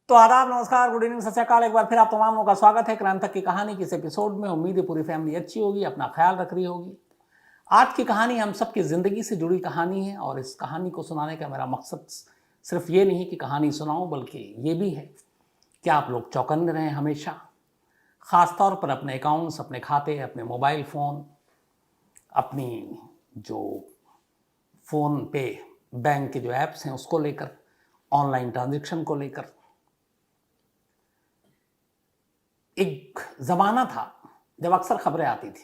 तो आदाब, नमस्कार, गुड इवनिंग, सत श्री अकाल। एक बार फिर आप तमाम लोगों का स्वागत है क्रांतक की कहानी के इस एपिसोड में। उम्मीद है पूरी फैमिली अच्छी होगी, अपना ख्याल रख रही होगी। आज की कहानी हम सबकी ज़िंदगी से जुड़ी कहानी है और इस कहानी को सुनाने का मेरा मकसद सिर्फ ये नहीं कि कहानी सुनाऊं, बल्कि ये भी है कि आप लोग चौकन्ने रहें हमेशा, ख़ासतौर पर अपने अकाउंट्स, अपने खाते, अपने मोबाइल फ़ोन, अपनी जो फ़ोन पे बैंक के जो ऐप्स हैं उसको लेकर, ऑनलाइन ट्रांजेक्शन को लेकर। एक ज़माना था जब अक्सर खबरें आती थी,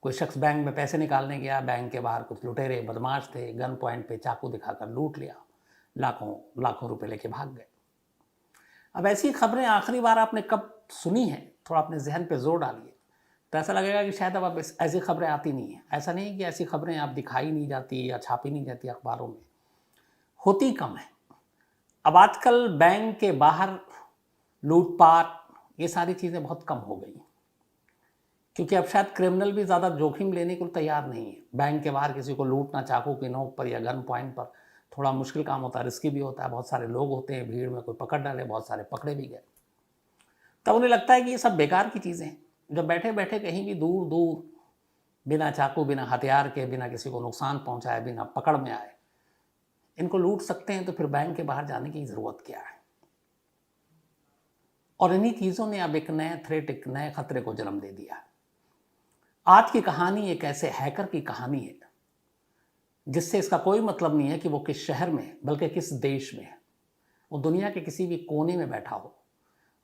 कोई शख्स बैंक में पैसे निकालने गया, बैंक के बाहर कुछ लुटेरे बदमाश थे, गन पॉइंट पे चाकू दिखाकर लूट लिया, लाखों लाखों रुपए लेके भाग गए। अब ऐसी खबरें आखिरी बार आपने कब सुनी है, थोड़ा अपने जहन पे जोर डालिए, तो ऐसा लगेगा कि शायद अब ऐसी खबरें आती नहीं हैं। ऐसा नहीं है कि ऐसी खबरें अब दिखाई नहीं जाती या छापी नहीं जाती अखबारों में, होती कम है। अब आजकल बैंक के बाहर लूटपाट, ये सारी चीज़ें बहुत कम हो गई, क्योंकि अब शायद क्रिमिनल भी ज़्यादा जोखिम लेने को तैयार नहीं है। बैंक के बाहर किसी को लूटना चाकू की नोक पर या गन पॉइंट पर थोड़ा मुश्किल काम होता है, रिस्की भी होता है। बहुत सारे लोग होते हैं, भीड़ में कोई पकड़ डाले, बहुत सारे पकड़े भी गए। तब उन्हें लगता है कि ये सब बेकार की चीज़ें हैं। जब बैठे बैठे कहीं भी दूर दूर, बिना चाकू, बिना हथियार के, बिना किसी को नुकसान पहुंचाए, बिना पकड़ में आए इनको लूट सकते हैं, तो फिर बैंक के बाहर जाने की ज़रूरत क्या है। और इन्हीं चीज़ों ने अब एक नए थ्रेट, एक नए खतरे को जन्म दे दिया है। आज की कहानी एक ऐसे हैकर की कहानी है जिससे इसका कोई मतलब नहीं है कि वो किस शहर में है, बल्कि किस देश में है। वो दुनिया के किसी भी कोने में बैठा हो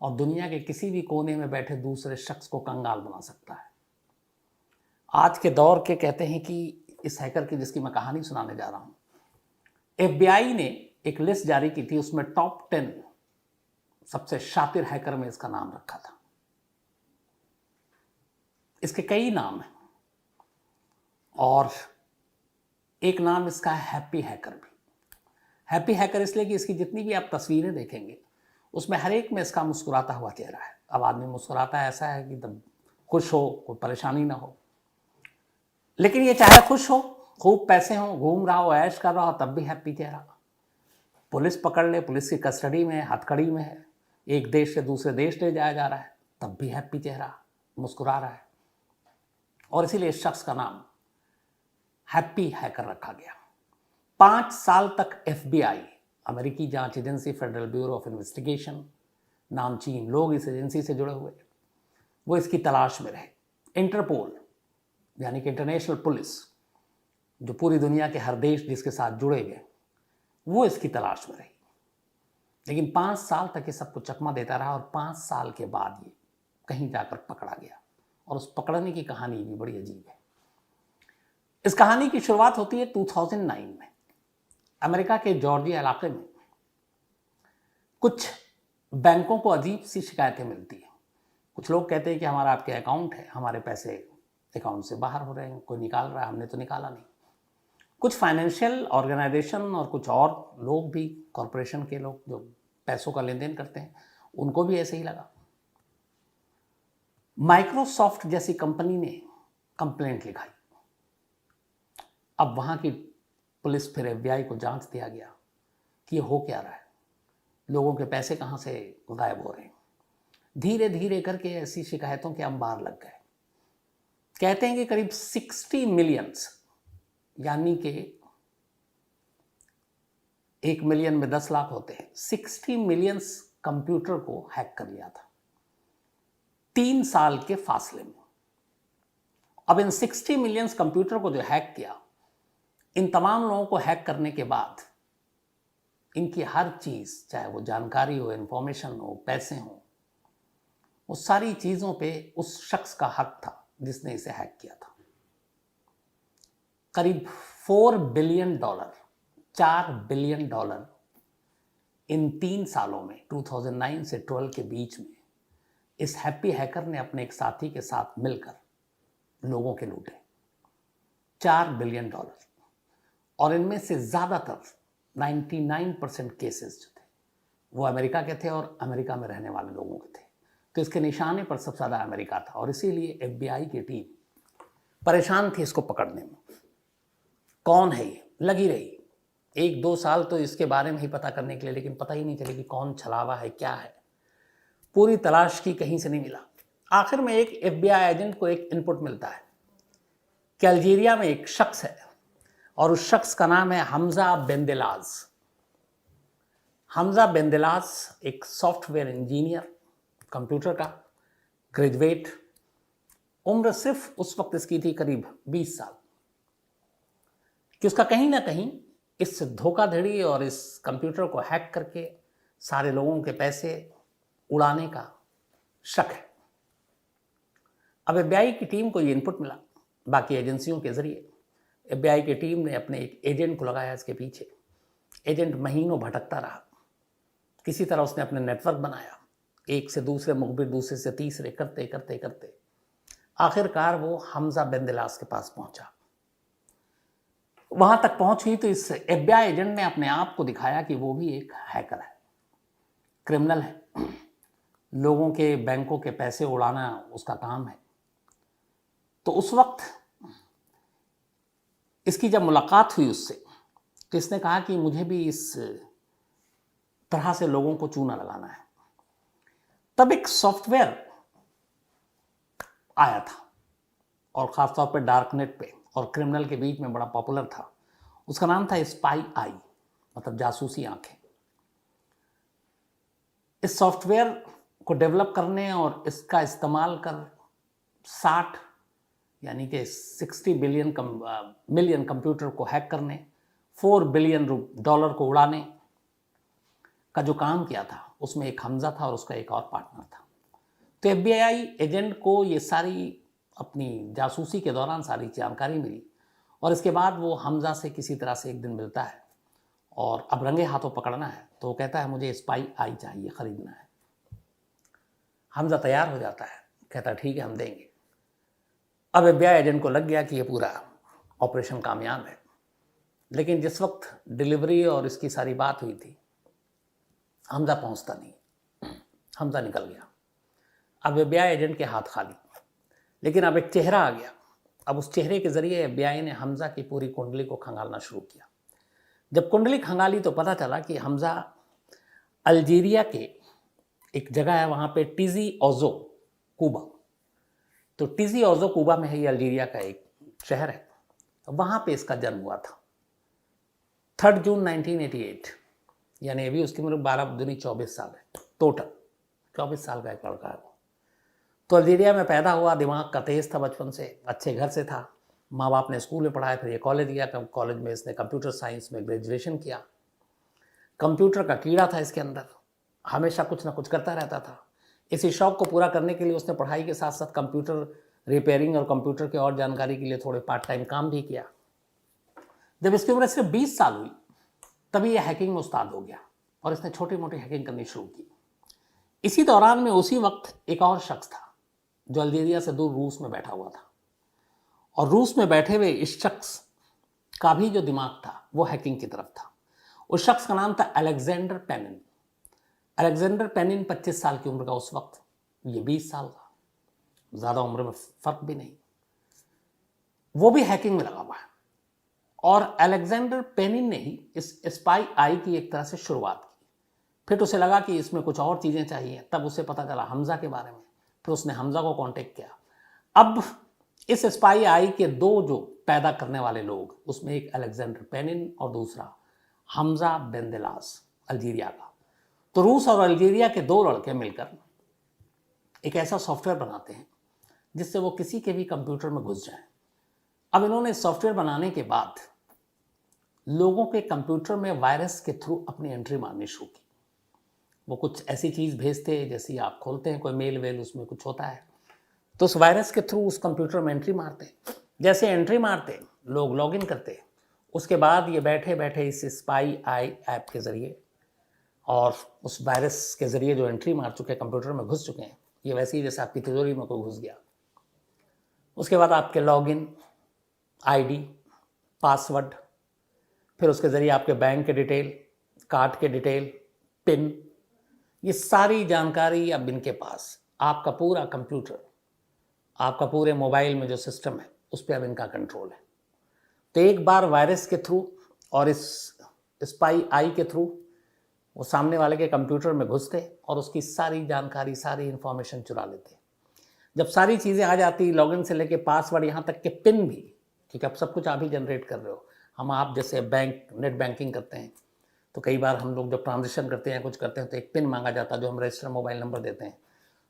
और दुनिया के किसी भी कोने में बैठे दूसरे शख्स को कंगाल बना सकता है। आज के दौर के कहते हैं कि इस हैकर की जिसकी मैं कहानी सुनाने जा रहा हूं, FBI ने एक लिस्ट जारी की थी, उसमें टॉप 10 सबसे शातिर हैकर में इसका नाम रखा था। इसके कई नाम हैं और एक नाम इसका है हैप्पी हैकर भी। हैप्पी हैकर इसलिए कि इसकी जितनी भी आप तस्वीरें देखेंगे उसमें हर एक में इसका मुस्कुराता हुआ चेहरा है। अब आदमी मुस्कुराता है, ऐसा है कि तब खुश हो, कोई परेशानी ना हो। लेकिन ये चाहे खुश हो, खूब पैसे हो, घूम रहा हो, ऐश कर रहा हो, तब भी हैप्पी चेहरा। पुलिस पकड़ ले, पुलिस की कस्टडी में है, हथकड़ी में है, एक देश से दूसरे देश ले जाया जा रहा है, तब भी हैप्पी चेहरा, मुस्कुरा रहा है। और इसीलिए इस शख्स का नाम हैप्पी हैकर रखा गया। 5 साल तक FBI, अमेरिकी जांच agency, federal bureau of investigation, नामचीन लोग इस एजेंसी से जुड़े हुए, वो इसकी तलाश में रहे। इंटरपोल यानी कि इंटरनेशनल पुलिस, जो पूरी दुनिया के हर देश जिसके साथ जुड़े हुए, वो इसकी तलाश में रही। लेकिन 5 साल तक ये सबको चकमा देता रहा और 5 साल के बाद ये कहीं जाकर पकड़ा गया। और उस पकड़ने की कहानी भी बड़ी अजीब है। इस कहानी की शुरुआत होती है 2009 में। अमेरिका के जॉर्जिया इलाके में कुछ बैंकों को अजीब सी शिकायतें मिलती हैं। कुछ लोग कहते हैं कि हमारा आपके अकाउंट है, हमारे पैसे अकाउंट से बाहर हो रहे हैं, कोई निकाल रहा है, हमने तो निकाला नहीं। कुछ फाइनेंशियल ऑर्गेनाइजेशन और कुछ और लोग भी, कॉरपोरेशन के लोग जो पैसों का लेन देन करते हैं, उनको भी ऐसे ही लगा। माइक्रोसॉफ्ट जैसी कंपनी ने कंप्लेंट लिखाई। अब वहां की पुलिस, फिर FBI को जांच दिया गया कि ये हो क्या रहा है, लोगों के पैसे कहां से गायब हो रहे हैं। धीरे धीरे करके ऐसी शिकायतों के अंबार लग गए। कहते हैं कि करीब 60 मिलियंस, यानी कि 1 मिलियन में 10 लाख होते हैं, 60 मिलियंस कंप्यूटर को हैक कर लिया था 3 साल के फासले में। अब इन 60 मिलियंस कंप्यूटर को जो हैक किया, इन तमाम लोगों को हैक करने के बाद इनकी हर चीज़, चाहे वो जानकारी हो, इंफॉर्मेशन हो, पैसे हो, वो सारी चीज़ों पे उस शख्स का हक था जिसने इसे हैक किया था। करीब $4 बिलियन, $4 बिलियन इन 3 सालों में, 2009 से 12 के बीच में, इस हैप्पी हैकर ने अपने एक साथी के साथ मिलकर लोगों के लूटे। $4 बिलियन। और इनमें से ज़्यादातर 99% केसेस जो थे वो अमेरिका के थे और अमेरिका में रहने वाले लोगों के थे। तो इसके निशाने पर सबसे ज़्यादा अमेरिका था और इसीलिए FBI की टीम परेशान थी इसको पकड़ने में। कौन है ये, लगी रही। 1-2 साल तो इसके बारे में ही पता करने के लिए, लेकिन पता ही नहीं चले कि कौन छलावा है, क्या है। पूरी तलाश की, कहीं से नहीं मिला। आखिर में एक FBI एजेंट को एक इनपुट मिलता है कि अल्जीरिया में एक शख्स है और उस शख्स का नाम है हमजा बेंदेलाज। हमजा बेंदेलाज एक सॉफ्टवेयर इंजीनियर, कंप्यूटर का ग्रेजुएट, उम्र सिर्फ उस वक्त इसकी थी करीब 20 साल, कि उसका कहीं ना कहीं इस धोखाधड़ी और इस कंप्यूटर को हैक करके सारे लोगों के पैसे उड़ाने का शक है। अब FBI की टीम को ये इनपुट मिला बाकी एजेंसियों के जरिए। FBI की टीम ने अपने एक एजेंट को लगाया इसके पीछे। एजेंट महीनों भटकता रहा, किसी तरह उसने अपने नेटवर्क बनाया, एक से दूसरे मुखबिर, दूसरे से तीसरे, करते करते करते आखिरकार वो हमजा बेंदेलास के पास पहुंचा। वहां तक पहुंच हुई तो इस FBI एजेंट ने अपने आप को दिखाया कि वो भी एक हैकर है, क्रिमिनल है, लोगों के बैंकों के पैसे उड़ाना उसका काम है। तो उस वक्त इसकी जब मुलाकात हुई उससे, तो इसने कहा कि मुझे भी इस तरह से लोगों को चूना लगाना है। तब एक सॉफ्टवेयर आया था और खासतौर पर डार्कनेट पे और क्रिमिनल के बीच में बड़ा पॉपुलर था। उसका नाम था स्पाई आई, मतलब जासूसी आंखें। इस सॉफ्टवेयर को डेवलप करने और इसका इस्तेमाल कर 60 यानी कि 60 मिलियन कंप्यूटर को हैक करने, $4 बिलियन को उड़ाने का जो काम किया था, उसमें एक हमजा था और उसका एक और पार्टनर था। तो FBI एजेंट को ये सारी अपनी जासूसी के दौरान सारी जानकारी मिली और इसके बाद वो हमजा से किसी तरह से एक दिन मिलता है और अब रंगे हाथों पकड़ना है। तो वो कहता है मुझे स्पाई आई चाहिए, खरीदना है। हमजा तैयार हो जाता है, कहता है ठीक है हम देंगे। अब FBI एजेंट को लग गया कि ये पूरा ऑपरेशन कामयाब है, लेकिन जिस वक्त डिलीवरी और इसकी सारी बात हुई थी, हमजा पहुंचता नहीं, हमजा निकल गया। अब FBI एजेंट के हाथ खाली, लेकिन अब एक चेहरा आ गया। अब उस चेहरे के जरिए FBI ने हमजा की पूरी कुंडली को खंगालना शुरू किया। जब कुंडली खंगाली तो पता चला कि हमजा अल्जीरिया के एक जगह है, वहाँ पे टिजी ओजो कूबा, तो टिजी ओजो कूबा में है, ये अल्जीरिया का एक शहर है, वहाँ पे इसका जन्म हुआ था 3 जून 1988, यानी अभी उसकी उम्र 12×24 साल है, टोटल 24 साल का एक लड़का है वो। तो अल्जीरिया में पैदा हुआ, दिमाग का तेज था, बचपन से अच्छे घर से था, माँ बाप ने स्कूल में पढ़ाया, फिर ये कॉलेज गया, कॉलेज में इसने कंप्यूटर साइंस में ग्रेजुएशन किया। कंप्यूटर का कीड़ा था इसके अंदर, हमेशा कुछ ना कुछ करता रहता था। इसी शौक को पूरा करने के लिए उसने पढ़ाई के साथ साथ कंप्यूटर रिपेयरिंग और कंप्यूटर के और जानकारी के लिए थोड़े पार्ट टाइम काम भी किया। जब इसकी उम्र सिर्फ 20 साल हुई तभी यह हैकिंग में उस्ताद हो गया और इसने छोटी मोटी हैकिंग करनी शुरू की। इसी दौरान में उसी वक्त एक और शख्स था जो अल्जीरिया से दूर रूस में बैठा हुआ था, और रूस में बैठे हुए इस शख्स का भी जो दिमाग था वो हैकिंग की तरफ था। उस शख्स का नाम था अलेक्जेंडर पेनिन। अलेक्जेंडर पेनिन 25 साल की उम्र का उस वक्त, ये 20 साल का, ज़्यादा उम्र में फ़र्क भी नहीं। वो भी हैकिंग में लगा हुआ है और अलेक्जेंडर पेनिन ने ही इस स्पाई आई की एक तरह से शुरुआत की। फिर उसे लगा कि इसमें कुछ और चीज़ें चाहिए, तब उसे पता चला हमजा के बारे में, फिर उसने हमजा को कांटेक्ट किया। अब इस स्पाई आई के दो जो पैदा करने वाले लोग, उसमें एक अलेक्जेंडर पेनिन और दूसरा हमजा बेंदेलास अल्जीरिया का। तो रूस और अल्जीरिया के दो लड़के मिलकर एक ऐसा सॉफ्टवेयर बनाते हैं जिससे वो किसी के भी कंप्यूटर में घुस जाएं। अब इन्होंने सॉफ्टवेयर बनाने के बाद लोगों के कंप्यूटर में वायरस के थ्रू अपनी एंट्री मारनी शुरू की। वो कुछ ऐसी चीज़ भेजते हैं, जैसे आप खोलते हैं कोई मेल वेल, उसमें कुछ होता है, तो उस वायरस के थ्रू उस कंप्यूटर में एंट्री मारते। जैसे एंट्री मारते लोग लॉगिन करते, उसके बाद ये बैठे बैठे इस स्पाई आई ऐप के ज़रिए और उस वायरस के ज़रिए जो एंट्री मार चुके हैं, कंप्यूटर में घुस चुके हैं, ये वैसे ही जैसे आपकी तिजोरी में कोई घुस गया। उसके बाद आपके लॉगिन आईडी, पासवर्ड, फिर उसके ज़रिए आपके बैंक के डिटेल, कार्ड के डिटेल, पिन, ये सारी जानकारी अब इनके पास, आपका पूरा कंप्यूटर, आपका पूरे मोबाइल में जो सिस्टम है उस पर अब इनका कंट्रोल है। तो एक बार वायरस के थ्रू और इस स्पाई आई के थ्रू वो सामने वाले के कंप्यूटर में घुसते और उसकी सारी जानकारी, सारी इंफॉर्मेशन चुरा लेते। जब सारी चीज़ें आ जाती, लॉगिन से लेके पासवर्ड, यहाँ तक के पिन भी, क्योंकि अब सब कुछ आप ही जनरेट कर रहे हो। आप जैसे बैंक नेट बैंकिंग करते हैं तो कई बार हम लोग जब ट्रांजेक्शन करते हैं, कुछ करते हैं, तो एक पिन मांगा जाता है जो हम रजिस्टर मोबाइल नंबर देते हैं।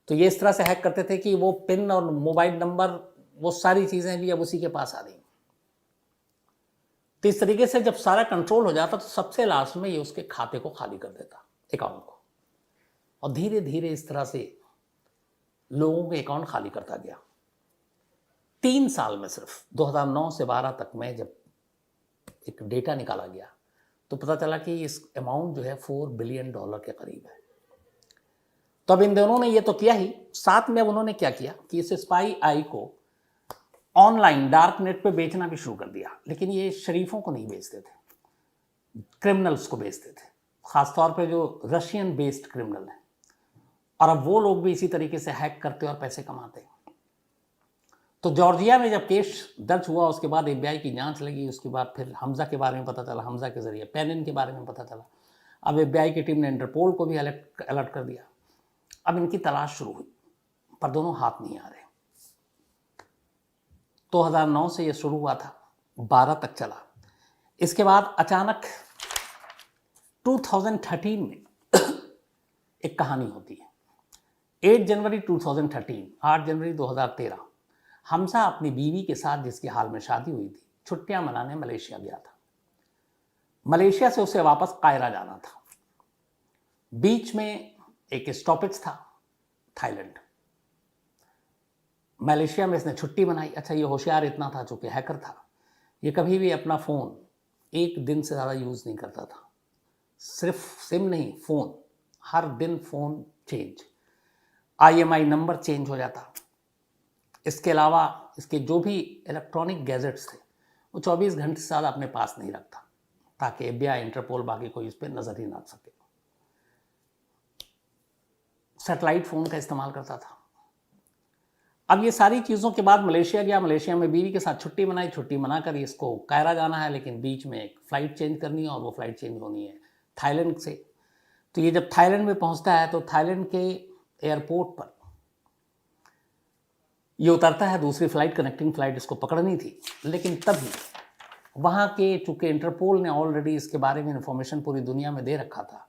तो ये इस तरह से हैक करते थे कि वो पिन और मोबाइल नंबर, वो सारी चीज़ें भी अब उसी के पास आ रही। तो इस तरीके से जब सारा कंट्रोल हो जाता तो सबसे लास्ट में ये उसके खाते को खाली कर देता, अकाउंट को, और धीरे धीरे इस तरह से लोगों के अकाउंट खाली करता गया। 3 साल में सिर्फ 2009 से 12 तक में जब एक डेटा निकाला गया तो पता चला कि इस अमाउंट जो है $4 बिलियन के करीब है। तो अब इन दोनों ने ये तो किया ही, साथ में अब उन्होंने क्या किया कि इस स्पाई आई को ऑनलाइन डार्क नेट पे बेचना भी शुरू कर दिया। लेकिन ये शरीफों को नहीं बेचते थे, क्रिमिनल्स को बेचते थे, खासतौर पे जो रशियन बेस्ड क्रिमिनल हैं। और अब वो लोग भी इसी तरीके से हैक करते और पैसे कमाते। तो जॉर्जिया में जब केस दर्ज हुआ, उसके बाद FBI की जांच लगी, उसके बाद फिर हमजा के बारे में पता चला, हमजा के जरिए पेनिन के बारे में पता चला। अब FBI की टीम ने इंटरपोल को भी अलर्ट कर दिया। अब इनकी तलाश शुरू हुई, पर दोनों हाथ नहीं आ रहे। 2009 से ये शुरू हुआ था, 12 तक चला। इसके बाद अचानक 2013 में एक कहानी होती है। 8 जनवरी 2013, 8 जनवरी 2013, हमजा अपनी बीवी के साथ, जिसकी हाल में शादी हुई थी, छुट्टियां मनाने मलेशिया गया था। मलेशिया से उसे वापस कायरा जाना था। बीच में एक स्टॉपेज था, थाईलैंड। मलेशिया में इसने छुट्टी मनाई। अच्छा, ये होशियार इतना था, चूंकि हैकर था, ये कभी भी अपना फ़ोन 1 दिन से ज़्यादा यूज़ नहीं करता था। सिर्फ सिम नहीं, फ़ोन, हर दिन phone change, IMI number change हो जाता। इसके अलावा इसके जो भी इलेक्ट्रॉनिक गैजेट्स थे वो 24 घंटे से ज़्यादा अपने पास नहीं रखता, ताकि FBI, इंटरपोल, बाकी कोई इस पर नज़र ही ना सके। सैटेलाइट फ़ोन का इस्तेमाल करता था। अब ये सारी चीज़ों के बाद मलेशिया गया, मलेशिया में बीवी के साथ छुट्टी मनाई। छुट्टी मनाकर इसको कायरा जाना है, लेकिन बीच में एक फ़्लाइट चेंज करनी है, और वो फ़्लाइट चेंज होनी है थाईलैंड से। तो ये जब थाईलैंड में पहुंचता है तो थाईलैंड के एयरपोर्ट पर ये उतरता है। दूसरी फ़्लाइट, कनेक्टिंग फ़्लाइट इसको पकड़नी थी, लेकिन तभी वहाँ के, चूँकि इंटरपोल ने ऑलरेडी इसके बारे में इन्फॉर्मेशन पूरी दुनिया में दे रखा था,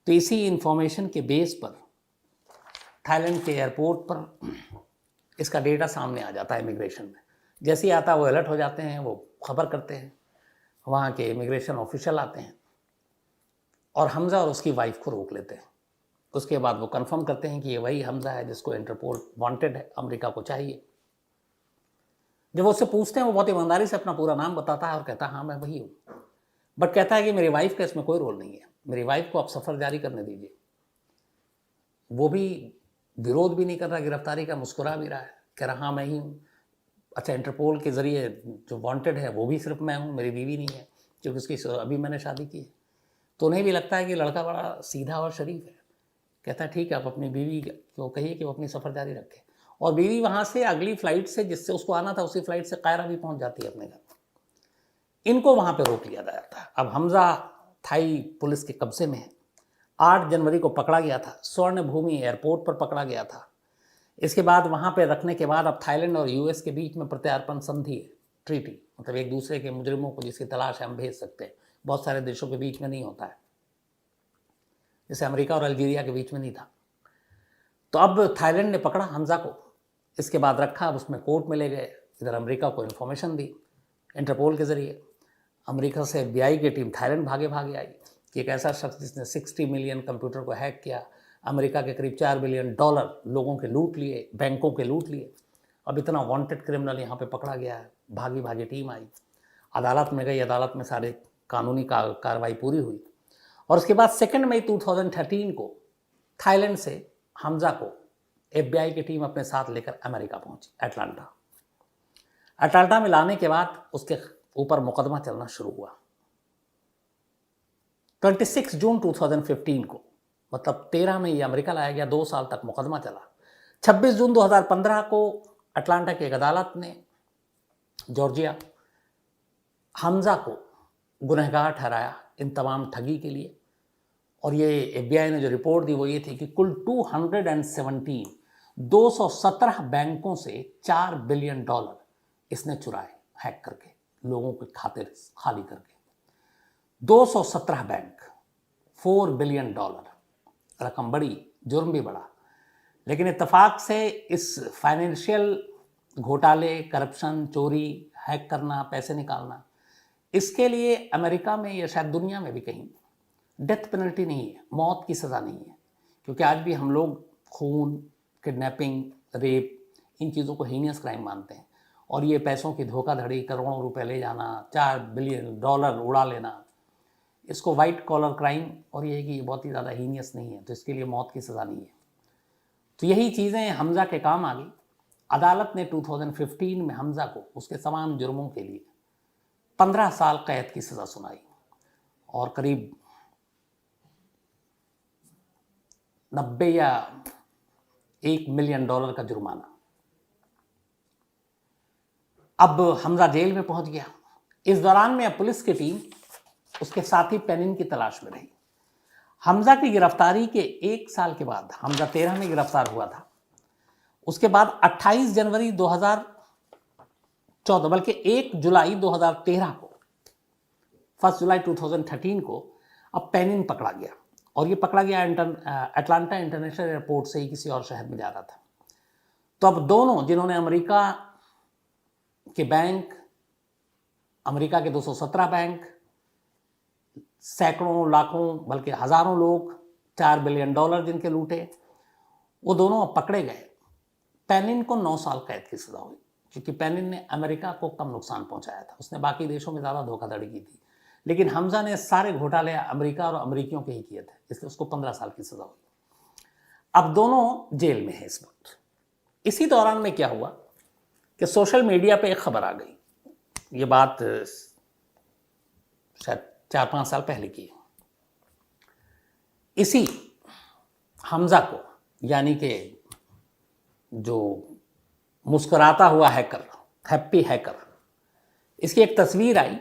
तो इसी इन्फॉर्मेशन के बेस पर थाईलैंड के एयरपोर्ट पर इसका डेटा सामने आ जाता है इमिग्रेशन में। जैसे ही आता है वो अलर्ट हो जाते हैं, वो खबर करते हैं, वहाँ के इमिग्रेशन ऑफिशियल आते हैं और हमजा और उसकी वाइफ को रोक लेते हैं। उसके बाद वो कंफर्म करते हैं कि ये वही हमजा है जिसको इंटरपोल वांटेड है, अमेरिका को चाहिए। जब वो उससे पूछते हैं, वो बहुत ईमानदारी से अपना पूरा नाम बताता है और कहता है हाँ मैं वही हूँ, बट कहता है कि मेरी वाइफ का इसमें कोई रोल नहीं है, मेरी वाइफ को आप सफ़र जारी करने दीजिए। वो भी विरोध भी नहीं कर रहा गिरफ्तारी का, मुस्कुरा भी रहा है, कह रहा हाँ मैं ही हूँ। अच्छा, इंटरपोल के ज़रिए जो वांटेड है वो भी सिर्फ मैं हूँ, मेरी बीवी नहीं है, क्योंकि उसकी अभी मैंने शादी की है। तो उन्हें भी लगता है कि लड़का बड़ा सीधा और शरीफ है। कहता है ठीक है, आप अपनी बीवी को कहिए कि वो अपनी सफ़र जारी रखे। और बीवी वहाँ से अगली फ़्लाइट से, जिससे उसको आना था, उसी फ्लाइट से कायरा भी पहुँच जाती है अपने घर। इनको वहाँ पर रोक लिया जाता है। अब हमजा थाई पुलिस के कब्जे में है। 8 जनवरी को पकड़ा गया था, स्वर्ण भूमि एयरपोर्ट पर पकड़ा गया था। इसके बाद वहाँ पे रखने के बाद अब थाईलैंड और US के बीच में प्रत्यार्पण संधि है, ट्रीटी, मतलब एक दूसरे के मुजरिमों को जिसकी तलाश है हम भेज सकते हैं। बहुत सारे देशों के बीच में नहीं होता है, जैसे अमेरिका और अल्जीरिया के बीच में नहीं था। तो अब थाईलैंड ने पकड़ा हमजा को, इसके बाद रखा, अब उसमें कोर्ट में ले गए। इधर अमेरिका को इन्फॉर्मेशन दी इंटरपोल के ज़रिए। अमेरिका से FBI की टीम थाईलैंड भागे भागे आई कि एक ऐसा शख्स जिसने 60 मिलियन कंप्यूटर को हैक किया, अमेरिका के करीब $4 बिलियन लोगों के लूट लिए, बैंकों के लूट लिए। अब इतना वांटेड क्रिमिनल यहाँ पे पकड़ा गया है। भागी भागी टीम आई, अदालत में गई, अदालत में सारे कानूनी कार्रवाई पूरी हुई। और उसके बाद 2 मई 2013 को थाईलैंड से हमजा को FBI की टीम अपने साथ लेकर अमेरिका पहुंची, अटलांटा में लाने के बाद उसके ऊपर मुकदमा चलना शुरू हुआ। 26 जून 2015 को, मतलब 13 में ये अमेरिका लाया गया, 2 साल तक मुकदमा चला। 26 जून 2015 को अटलांटा की एक अदालत ने, जॉर्जिया, हमजा को गुनहगार ठहराया इन तमाम ठगी के लिए। और ये FBI ने जो रिपोर्ट दी वो ये थी कि कुल 217 बैंकों से $4 बिलियन इसने चुराए, हैक करके, लोगों के खाते खाली करके। 217 बैंक, $4 बिलियन, रकम बड़ी, जुर्म भी बड़ा। लेकिन इत्तेफाक से इस फाइनेंशियल घोटाले, करप्शन, चोरी, हैक करना, पैसे निकालना, इसके लिए अमेरिका में या शायद दुनिया में भी कहीं डेथ पेनल्टी नहीं है, मौत की सज़ा नहीं है। क्योंकि आज भी हम लोग खून, किडनैपिंग, रेप, इन चीज़ों को हीनियस क्राइम मानते हैं। और ये पैसों की धोखाधड़ी, करोड़ों रुपए ले जाना, $4 बिलियन उड़ा लेना, इसको वाइट कॉलर क्राइम, और ये है कि ये बहुत ही ज़्यादा हीनियस नहीं है, तो इसके लिए मौत की सज़ा नहीं है। तो यही चीज़ें हमज़ा के काम आ गई। अदालत ने 2015 में हमज़ा को उसके तमाम जुर्मों के लिए 15 साल कैद की सज़ा सुनाई और करीब 90 या $1 मिलियन का जुर्माना। अब हमज़ा जेल में पहुंच गया। इस दौरान में पुलिस की टीम उसके साथी पेनिन की तलाश में रही। हमज़ा की गिरफ्तारी के 1 साल के बाद, हमज़ा 13 में गिरफ्तार हुआ था, उसके बाद 28 जनवरी 2014, बल्कि 1 जुलाई 2013 को, 1 जुलाई 2013 को अब पेनिन पकड़ा गया। और ये पकड़ा गया अटलांटा इंटरनेशनल एयरपोर्ट से ही किसी और शहर में जा रहा था। तो अब दोनों, जिन्होंने अमेरिका के बैंक, अमेरिका के 217 बैंक, सैकड़ों, लाखों, बल्कि हजारों लोग, $4 बिलियन जिनके लूटे, वो दोनों अब पकड़े गए। पेनिन को 9 साल कैद की सजा हुई, क्योंकि पेनिन ने अमेरिका को कम नुकसान पहुंचाया था, उसने बाकी देशों में ज़्यादा धोखाधड़ी की थी। लेकिन हमज़ा ने सारे घोटाले अमेरिका और अमेरिकियों के ही किए थे, इसलिए उसको 15 साल की सजा हुई। अब दोनों जेल में हैं इस वक्त। इसी दौरान में क्या हुआ कि सोशल मीडिया पे एक खबर आ गई, ये बात शायद 4-5 साल पहले की। इसी हमज़ा को, यानी कि जो मुस्कुराता हुआ हैकर, हैप्पी हैकर, इसकी एक तस्वीर आई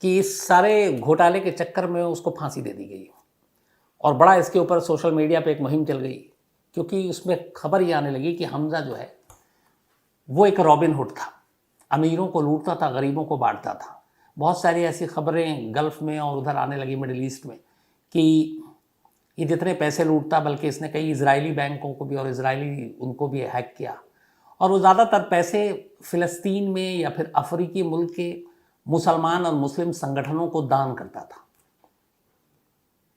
कि इस सारे घोटाले के चक्कर में उसको फांसी दे दी गई। और बड़ा इसके ऊपर सोशल मीडिया पे एक मुहिम चल गई, क्योंकि उसमें खबर ये आने लगी कि हमज़ा जो है वो एक रॉबिन हुड था, अमीरों को लूटता था, गरीबों को बांटता था। बहुत सारी ऐसी खबरें गल्फ़ में और उधर आने लगी, मिडिल ईस्ट में, कि ये जितने पैसे लूटता, बल्कि इसने कई इजरायली बैंकों को भी और इजरायली उनको भी हैक किया। और वो ज़्यादातर पैसे फ़िलिस्तीन में या फिर अफ्रीकी मुल्क के मुसलमान और मुस्लिम संगठनों को दान करता था।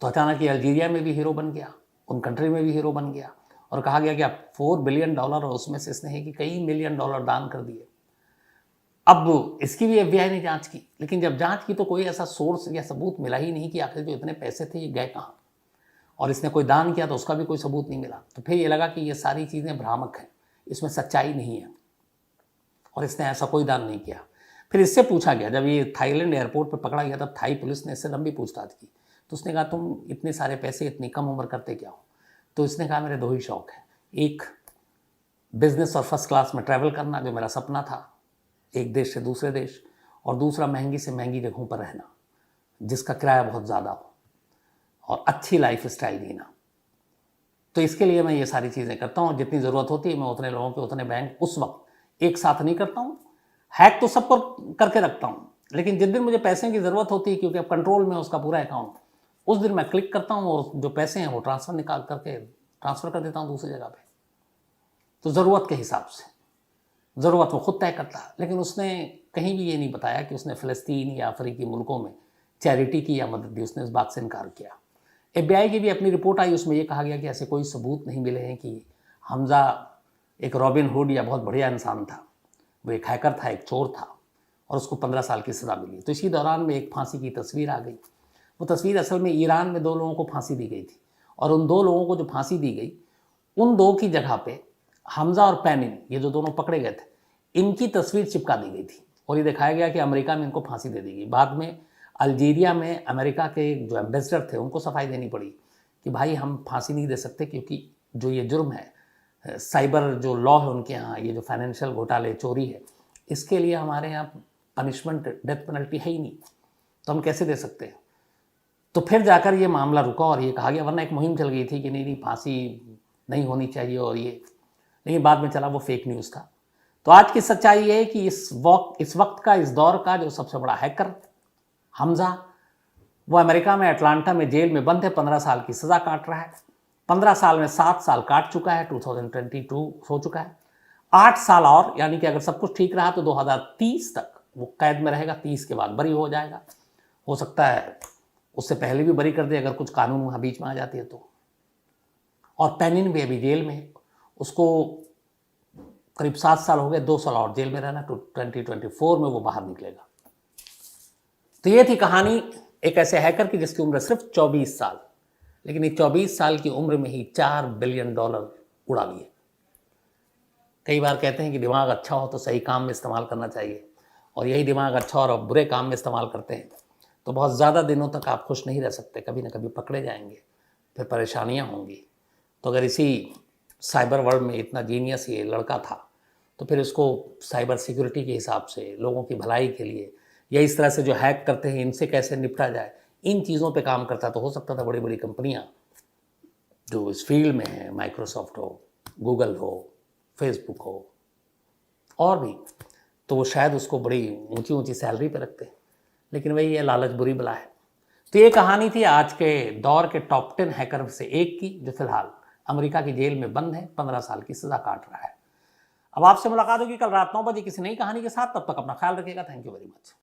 तो अचानक ये अल्जीरिया में भी हीरो बन गया, उन कंट्री में भी हीरो बन गया, और कहा गया कि अब $4 बिलियन, और उसमें से इसने है कि कई मिलियन डॉलर दान कर दिए। अब इसकी भी FBI ने जांच की, लेकिन जब जांच की तो कोई ऐसा सोर्स या सबूत मिला ही नहीं कि आखिर जो इतने पैसे थे ये गए कहाँ, और इसने कोई दान किया तो उसका भी कोई सबूत नहीं मिला। तो फिर ये लगा कि ये सारी चीज़ें भ्रामक हैं, इसमें सच्चाई नहीं है, और इसने ऐसा कोई दान नहीं किया। फिर इससे पूछा गया, जब ये थाईलैंड एयरपोर्ट पर पकड़ा गया तब थाई पुलिस ने इससे लंबी पूछताछ की। तो उसने कहा, तुम इतने सारे पैसे इतनी कम उम्र करते क्या हो? तो इसने कहा, मेरे 2 ही शौक़ हैं, एक बिजनेस और फर्स्ट क्लास में ट्रैवल करना, जो मेरा सपना था, एक देश से दूसरे देश, और दूसरा महंगी से महंगी जगहों पर रहना जिसका किराया बहुत ज़्यादा हो, और अच्छी लाइफ स्टाइल जीना। तो इसके लिए मैं ये सारी चीज़ें करता हूँ। जितनी ज़रूरत होती है मैं उतने लोगों के उतने बैंक उस वक्त एक साथ नहीं करता हूँ। हैक तो सब पर करके रखता हूँ, लेकिन जिस दिन मुझे पैसे की ज़रूरत होती है, क्योंकि अब कंट्रोल में उसका पूरा अकाउंट, उस दिन मैं क्लिक करता हूँ और जो पैसे हैं वो ट्रांसफ़र कर देता हूँ दूसरी जगह पे। तो ज़रूरत के हिसाब से, ज़रूरत वो खुद तय करता है। लेकिन उसने कहीं भी ये नहीं बताया कि उसने फ़लस्तीन या अफ्रीकी मुल्कों में चैरिटी की या मदद दी, उसने इस बात से इनकार किया। FBI की भी अपनी रिपोर्ट आई, उसमें ये कहा गया कि ऐसे कोई सबूत नहीं मिले हैं कि हमज़ा एक रॉबिन हुड या बहुत बढ़िया इंसान था, वो एक हैकर था, एक चोर था, और उसको 15 साल की सज़ा मिली। तो इसी दौरान में एक फांसी की तस्वीर आ गई। वो तस्वीर असल में ईरान में 2 लोगों को फांसी दी गई थी, और उन 2 लोगों को जो फांसी दी गई, उन 2 की जगह पे हमज़ा और पेनिन, ये जो दोनों पकड़े गए थे, इनकी तस्वीर चिपका दी गई थी, और ये दिखाया गया कि अमेरिका में इनको फांसी दे दी गई। बाद में अल्जीरिया में अमेरिका के जो एम्बेसडर थे उनको सफाई देनी पड़ी कि भाई हम फांसी नहीं दे सकते, क्योंकि जो ये जुर्म है, साइबर जो लॉ है उनके यहाँ, ये जो फाइनेंशियल घोटाले, चोरी है, इसके लिए हमारे यहाँ पनिशमेंट, डेथ पेनल्टी है ही नहीं, तो हम कैसे दे सकते हैं। तो फिर जाकर ये मामला रुका और ये कहा गया, वरना एक मुहिम चल गई थी कि नहीं नहीं फांसी नहीं होनी चाहिए और ये, लेकिन बाद में चला वो फेक न्यूज़ था। तो आज की सच्चाई ये है कि इस वक्त का, इस दौर का जो सबसे बड़ा हैकर हमजा, वो अमेरिका में अटलांटा में जेल में बंद है, 15 साल की सज़ा काट रहा है। 15 साल में 7 साल काट चुका है, 2022 हो चुका है। 8 साल और, यानी कि अगर सब कुछ ठीक रहा तो 2030 तक वो कैद में रहेगा, 30 के बाद बरी हो जाएगा। हो सकता है उससे पहले भी बरी कर दे अगर कुछ कानून वहाँ बीच में आ जाती है तो। और पेनिन भी अभी जेल में है, उसको करीब 7 साल हो गए, 2 साल और जेल में रहना, तो 2024 में वो बाहर निकलेगा। तो ये थी कहानी एक ऐसे हैकर की जिसकी उम्र सिर्फ 24 साल, लेकिन इस 24 साल की उम्र में ही $4 बिलियन उड़ा लिए। कई बार कहते हैं कि दिमाग अच्छा हो तो सही काम में इस्तेमाल करना चाहिए, और यही दिमाग अच्छा और बुरे काम में इस्तेमाल करते हैं तो बहुत ज़्यादा दिनों तक आप खुश नहीं रह सकते, कभी ना कभी पकड़े जाएंगे, फिर परेशानियां होंगी। तो अगर इसी साइबर वर्ल्ड में इतना जीनियस ये लड़का था, तो फिर इसको साइबर सिक्योरिटी के हिसाब से, लोगों की भलाई के लिए, या इस तरह से जो हैक करते हैं इनसे कैसे निपटा जाए, इन चीज़ों पे काम करता। तो हो सकता था बड़ी बड़ी कंपनियां जो इस फील्ड में हैं, माइक्रोसॉफ्ट हो, गूगल हो, फेसबुक हो और भी, तो वो शायद उसको बड़ी ऊंची ऊंची सैलरी पे रखते। लेकिन वही ये लालच बुरी बला है। तो ये कहानी थी आज के दौर के टॉप 10 हैकर से एक की, जो फिलहाल अमेरिका की जेल में बंद है, 15 साल की सजा काट रहा है। अब आपसे मुलाकात होगी कल रात 9 बजे किसी नई कहानी के साथ। तब तक अपना ख्याल रखिएगा। Thank you very much.